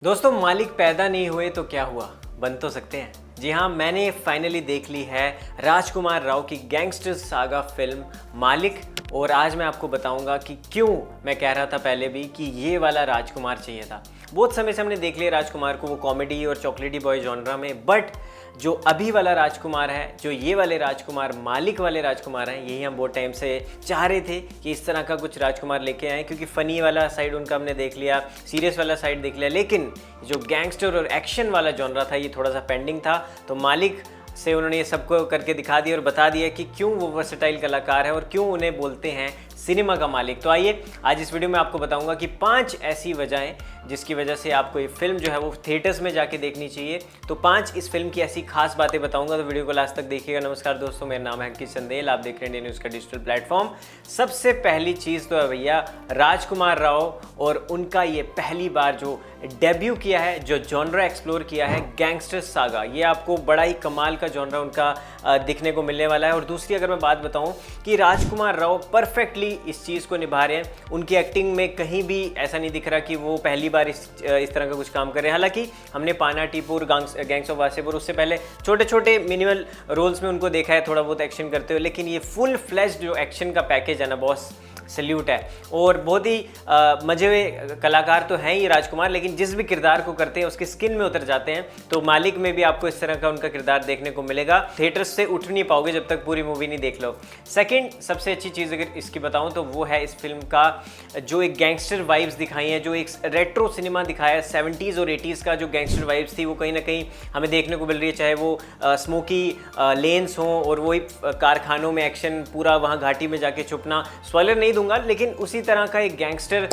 दोस्तों मालिक पैदा नहीं हुए तो क्या हुआ, बन तो सकते हैं। जी हाँ, मैंने फाइनली देख ली है राजकुमार राव की गैंगस्टर सागा फिल्म मालिक। और आज मैं आपको बताऊंगा कि क्यों मैं कह रहा था पहले भी कि ये वाला राजकुमार चाहिए था। बहुत समय से हमने देख लिया राजकुमार को, वो कॉमेडी और चॉकलेटी बॉय जॉनरा में, बट जो अभी वाला राजकुमार है, जो ये वाले राजकुमार मालिक वाले राजकुमार हैं, यही हम बहुत टाइम से चाह रहे थे कि इस तरह का कुछ राजकुमार लेके आए, क्योंकि फ़नी वाला साइड उनका हमने देख लिया, सीरियस वाला साइड देख लिया, लेकिन जो गैंगस्टर और एक्शन वाला जॉनरा था ये थोड़ा सा पेंडिंग था। तो मालिक से उन्होंने ये सबको करके दिखा दिया और बता दिया कि क्यों वो वर्सेटाइल कलाकार है और क्यों उन्हें बोलते हैं सिनेमा का मालिक। तो आइए आज इस वीडियो में आपको बताऊंगा कि 5 ऐसी वजहें जिसकी वजह से आपको ये फिल्म जो है वो थिएटर्स में जाके देखनी चाहिए। तो 5 इस फिल्म की ऐसी खास बातें बताऊंगा, तो वीडियो को लास्ट तक देखिएगा। नमस्कार दोस्तों, मेरा नाम है अंकित चंदेल, आप देख रहे हैं इंडियन न्यूज़ का डिजिटल प्लेटफॉर्म। सबसे पहली चीज़ तो है भैया राजकुमार राव और उनका ये पहली बार जो डेब्यू किया है, जो जॉनरा एक्सप्लोर किया है गैंगस्टर सागा, ये आपको बड़ा ही कमाल का जॉनरा उनका दिखने को मिलने वाला है। और दूसरी अगर मैं बात बताऊं कि राजकुमार राव परफेक्टली इस चीज़ को निभा रहे हैं, उनकी एक्टिंग में कहीं भी ऐसा नहीं दिख रहा कि वो पहली बार इस तरह का कुछ काम कर रहे हैं। हालांकि हमने पाना टीपुर, गैंग्स ऑफ वासेपुर, उससे पहले छोटे छोटे मिनिमल रोल्स में उनको देखा है थोड़ा बहुत एक्शन करते हुए, लेकिन ये फुल फ्लैश्ड जो एक्शन का पैकेज है ना बॉस, सल्यूट है। और बहुत ही मजे हुए कलाकार तो हैं ही राजकुमार, लेकिन जिस भी किरदार को करते हैं उसके स्किन में उतर जाते हैं। तो मालिक में भी आपको इस तरह का उनका किरदार देखने को मिलेगा। थिएटर्स से उठ नहीं पाओगे जब तक पूरी मूवी नहीं देख लो। सेकंड सबसे अच्छी चीज़ अगर इसकी बताऊं तो वो है इस फिल्म का जो एक गैंगस्टर वाइब्स दिखाई हैं, जो एक रेट्रो सिनेमा दिखाया है 70s और 80s का जो गैंगस्टर वाइब्स थी वो कहीं ना कहीं हमें देखने को मिल रही है। चाहे वो स्मोकी लेन्स हों और वही कारखानों में एक्शन, पूरा वहाँ घाटी में जाके छुपना, स्पॉइलर नहीं दूंगा, लेकिन उसी तरह का एक गैंगस्टर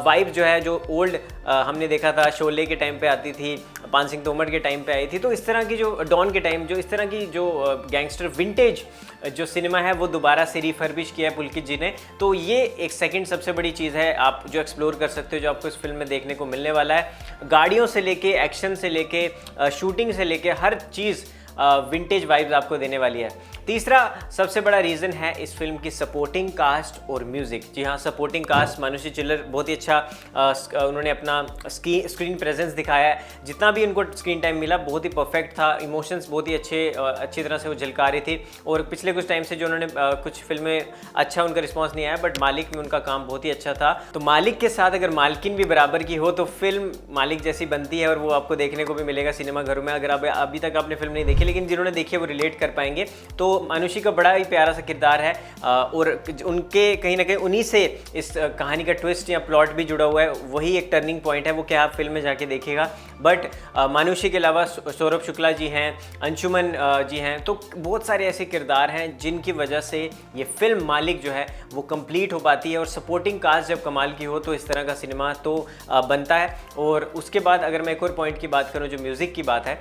वाइब जो है, जो ओल्ड हमने देखा था शोले के टाइम पे आती थी, पान सिंह तोमर के टाइम पे आई थी, तो इस तरह की जो डॉन के टाइम, जो इस तरह की जो गैंगस्टर विंटेज जो सिनेमा है वो दोबारा से रिफर्बिश किया है पुलकित जी ने। तो ये एक सेकंड सबसे बड़ी चीज़ है आप जो एक्सप्लोर कर सकते हो, जो आपको इस फिल्म में देखने को मिलने वाला है। गाड़ियों से लेके एक्शन से लेके शूटिंग से लेके हर चीज़ विंटेज वाइब्स आपको देने वाली है। तीसरा सबसे बड़ा रीज़न है इस फिल्म की सपोर्टिंग कास्ट और म्यूज़िक। जी हाँ, सपोर्टिंग कास्ट, मानुषी चिल्लर बहुत ही अच्छा उन्होंने अपना स्क्रीन प्रेजेंस दिखाया है। जितना भी उनको स्क्रीन टाइम मिला बहुत ही परफेक्ट था, इमोशंस बहुत ही अच्छी तरह से वो झलका रही थी। और पिछले कुछ टाइम से जो उन्होंने कुछ फिल्में अच्छा उनका रिस्पॉन्स नहीं आया, बट मालिक में उनका काम बहुत ही अच्छा था। तो मालिक के साथ अगर मालकिन भी बराबर की हो तो फिल्म मालिक जैसी बनती है, और वो आपको देखने को भी मिलेगा सिनेमा घरों में। अगर अभी तक आपने फिल्म नहीं देखी, लेकिन जिन्होंने देखी है वो रिलेट कर पाएंगे। तो मानुषी का बड़ा ही प्यारा सा किरदार है, और उनके कहीं ना कहीं उन्हीं से इस कहानी का ट्विस्ट या प्लॉट भी जुड़ा हुआ है। वही एक टर्निंग पॉइंट है, वो क्या आप फिल्म में जाके देखिएगा। बट मानुषी के अलावा सौरभ शुक्ला जी हैं, अंशुमन जी हैं, तो बहुत सारे ऐसे किरदार हैं जिनकी वजह से ये फिल्म मालिक जो है वो कंप्लीट हो पाती है। और सपोर्टिंग कास्ट जब कमाल की हो तो इस तरह का सिनेमा तो बनता है। और उसके बाद अगर मैं एक और पॉइंट की बात करूँ, जो म्यूज़िक की बात है,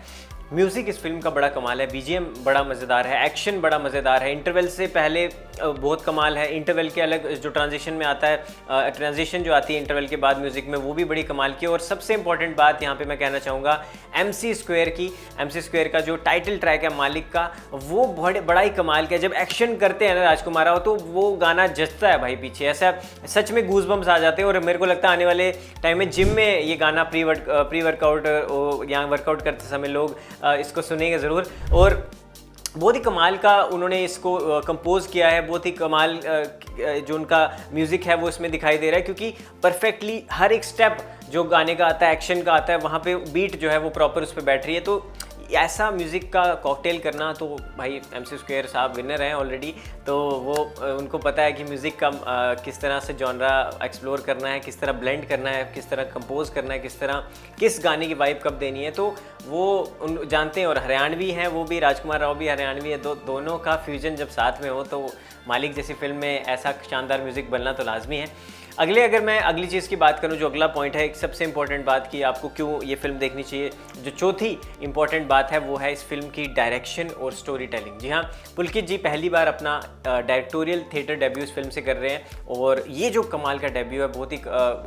म्यूज़िक इस फिल्म का बड़ा कमाल है। बीजीएम बड़ा मज़ेदार है, एक्शन बड़ा मज़ेदार है, इंटरवल से पहले बहुत कमाल है, इंटरवल के अलग जो ट्रांजिशन में आता है, ट्रांजिशन जो आती है इंटरवल के बाद म्यूज़िक में, वो भी बड़ी कमाल की है। और सबसे इंपॉर्टेंट बात यहाँ पे मैं कहना चाहूँगा MC स्क्वायर की। MC स्क्वायर का जो टाइटल ट्रैक है मालिक का, वो बड़ा ही कमाल का है। जब एक्शन करते हैं ना राजकुमार राव तो वो गाना जचता है भाई पीछे, ऐसा सच में गूज़बम्स आ जाते हैं। और मेरे को लगता है आने वाले टाइम में जिम में ये गाना प्री वर्कआउट या वर्कआउट करते समय लोग इसको सुनेंगे ज़रूर। और बहुत ही कमाल का उन्होंने इसको कंपोज किया है, बहुत ही कमाल जो उनका म्यूज़िक है वो इसमें दिखाई दे रहा है, क्योंकि परफेक्टली हर एक स्टेप जो गाने का आता है, एक्शन का आता है, वहाँ पे बीट जो है वो प्रॉपर उस पर बैठ रही है। तो ऐसा म्यूज़िक का कॉकटेल करना, तो भाई MC स्क्वायर साहब विनर हैं ऑलरेडी। तो वो उनको पता है कि म्यूज़िक का किस तरह से जॉनरा एक्सप्लोर करना है, किस तरह ब्लेंड करना है, किस तरह कंपोज करना है, किस गाने की वाइब कब देनी है, तो वो जानते हैं। और हरियाणवी हैं वो भी, राजकुमार राव भी हरियाणवी है। दोनों का फ्यूजन जब साथ में हो तो मालिक जैसी फिल्म में ऐसा शानदार म्यूज़िक बनना तो लाजमी है। अगर मैं अगली चीज़ की बात करूं, जो अगला पॉइंट है, एक सबसे इंपॉर्टेंट बात कि आपको क्यों ये फिल्म देखनी चाहिए, जो चौथी इंपॉर्टेंट बात है वो है इस फिल्म की डायरेक्शन और स्टोरी टेलिंग। जी हाँ, पुलकित जी पहली बार अपना डायरेक्टोरियल थिएटर डेब्यू इस फिल्म से कर रहे हैं, और ये जो कमाल का डेब्यू है बहुत ही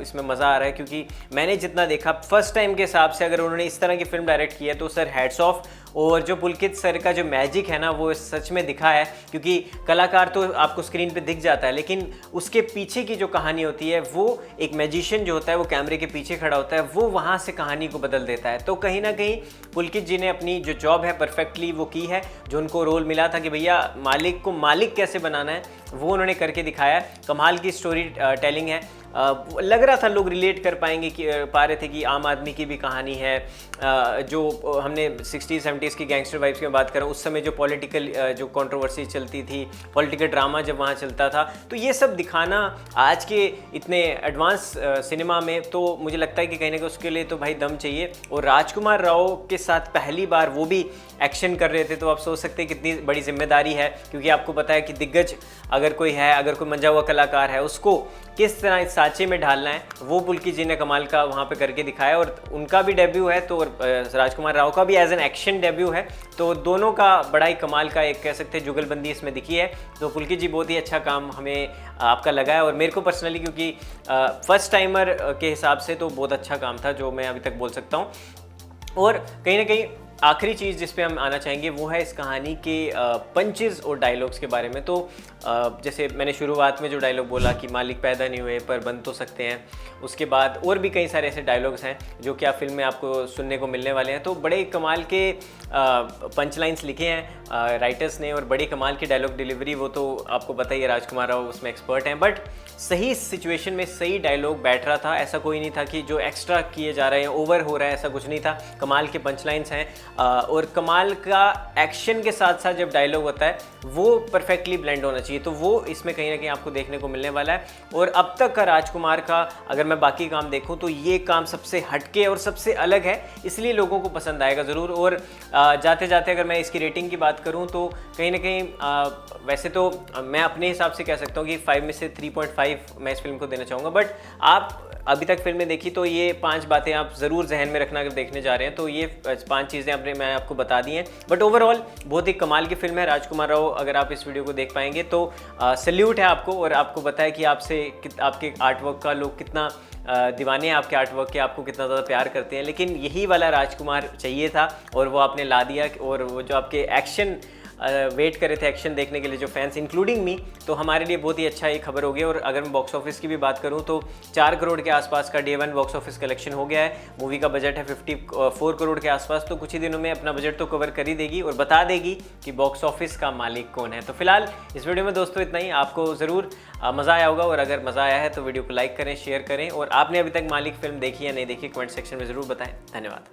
इसमें मज़ा आ रहा है। क्योंकि मैंने जितना देखा फर्स्ट टाइम के हिसाब से, अगर उन्होंने इस तरह की फिल्म डायरेक्ट की है तो सर हैट्स ऑफ। और जो पुलकित सर का जो मैजिक है ना वो सच में दिखा है, क्योंकि कलाकार तो आपको स्क्रीन पे दिख जाता है लेकिन उसके पीछे की जो कहानी होती है वो एक मैजिशियन जो होता है वो कैमरे के पीछे खड़ा होता है, वो वहाँ से कहानी को बदल देता है। तो कहीं ना कहीं पुलकित जी ने अपनी जो जॉब है परफेक्टली वो की है। जो उनको रोल मिला था कि भैया मालिक को मालिक कैसे बनाना है वो उन्होंने करके दिखाया। कमाल की स्टोरी टेलिंग है। लग रहा था लोग रिलेट कर पाएंगे कि पा रहे थे कि आम आदमी की भी कहानी है। जो हमने 60-70s की गैंगस्टर वाइब्स की बात करें, उस समय जो पॉलिटिकल जो कंट्रोवर्सी चलती थी, पॉलिटिकल ड्रामा जब वहाँ चलता था, तो ये सब दिखाना आज के इतने एडवांस सिनेमा में तो मुझे लगता है कि कहीं ना कहीं उसके लिए तो भाई दम चाहिए। और राजकुमार राव के साथ पहली बार वो भी एक्शन कर रहे थे, तो आप सोच सकते हैं कितनी बड़ी जिम्मेदारी है, क्योंकि आपको पता है कि दिग्गज अगर कोई है, अगर कोई मंजा हुआ कलाकार है, उसको किस तरह इस सांचे में ढालना है, वो पुलकित जी ने कमाल का वहाँ पे करके दिखाया। और उनका भी डेब्यू है तो राजकुमार राव का भी एज एन एक्शन डेब्यू है, तो दोनों का बड़ा ही कमाल का एक कह सकते हैं जुगलबंदी इसमें दिखी है। तो पुलकित जी बहुत ही अच्छा काम हमें आपका लगा है, और मेरे को पर्सनली क्योंकि फर्स्ट टाइमर के हिसाब से तो बहुत अच्छा काम था जो मैं अभी तक बोल सकता हूँ। और कहीं ना कहीं आखिरी चीज़ जिस पे हम आना चाहेंगे वो है इस कहानी के पंचेस और डायलॉग्स के बारे में। तो जैसे मैंने शुरुआत में जो डायलॉग बोला कि मालिक पैदा नहीं हुए पर बन तो सकते हैं, उसके बाद और भी कई सारे ऐसे डायलॉग्स हैं जो कि आप फिल्म में आपको सुनने को मिलने वाले हैं। तो बड़े कमाल के पंच लाइन्स लिखे हैं राइटर्स ने, और बड़ी कमाल की डायलॉग डिलीवरी, वो तो आपको पता ही है, राजकुमार राव उसमें एक्सपर्ट हैं। बट सही सिचुएशन में सही डायलॉग बैठ रहा था, ऐसा कोई नहीं था कि जो एक्स्ट्रा किए जा रहे हैं, ओवर हो रहा है, ऐसा कुछ नहीं था। कमाल के पंच लाइन्स हैं और कमाल का एक्शन के साथ साथ जब डायलॉग होता है वो परफेक्टली ब्लेंड होना चाहिए, तो वो इसमें कहीं ना कहीं आपको देखने को मिलने वाला है। और अब तक का राजकुमार का अगर मैं बाकी काम देखूं तो ये काम सबसे हटके और सबसे अलग है, इसलिए लोगों को पसंद आएगा ज़रूर। और जाते जाते अगर मैं इसकी रेटिंग की बात करूं तो कहीं ना कहीं वैसे तो मैं अपने हिसाब से कह सकता हूं कि 5 में से 3.5 मैं इस फिल्म को देना चाहूँगा। बट आप अभी तक फिल्में देखी तो ये 5 बातें आप ज़रूर जहन में रखना अगर देखने जा रहे हैं, तो ये 5 चीज़ें मैं आपको बता दी हैं। बट ओवरऑल बहुत ही कमाल की फिल्म है। राजकुमार राव अगर आप इस वीडियो को देख पाएंगे तो सैल्यूट है आपको, और आपको पता है कि आपके आर्टवर्क का लोग कितना दीवाने हैं, आपके आर्टवर्क के, आपको कितना ज़्यादा प्यार करते हैं। लेकिन यही वाला राजकुमार चाहिए था और वो आपने ला दिया। और वो जो आपके एक्शन वेट कर रहे थे एक्शन देखने के लिए जो फैंस इंक्लूडिंग मी, तो हमारे लिए बहुत ही अच्छा ये खबर हो गई। और अगर मैं बॉक्स ऑफिस की भी बात करूं तो 4 करोड़ के आसपास का डे 1 बॉक्स ऑफिस कलेक्शन हो गया है। मूवी का बजट है 54 करोड़ के आसपास, तो कुछ ही दिनों में अपना बजट तो कवर कर ही देगी और बता देगी कि बॉक्स ऑफिस का मालिक कौन है। तो फिलहाल इस वीडियो में दोस्तों इतना ही। आपको ज़रूर मज़ा आया होगा, और अगर मज़ा आया है तो वीडियो को लाइक करें, शेयर करें, और आपने अभी तक मालिक फिल्म देखी या नहीं देखी कमेंट सेक्शन में ज़रूर बताएं। धन्यवाद।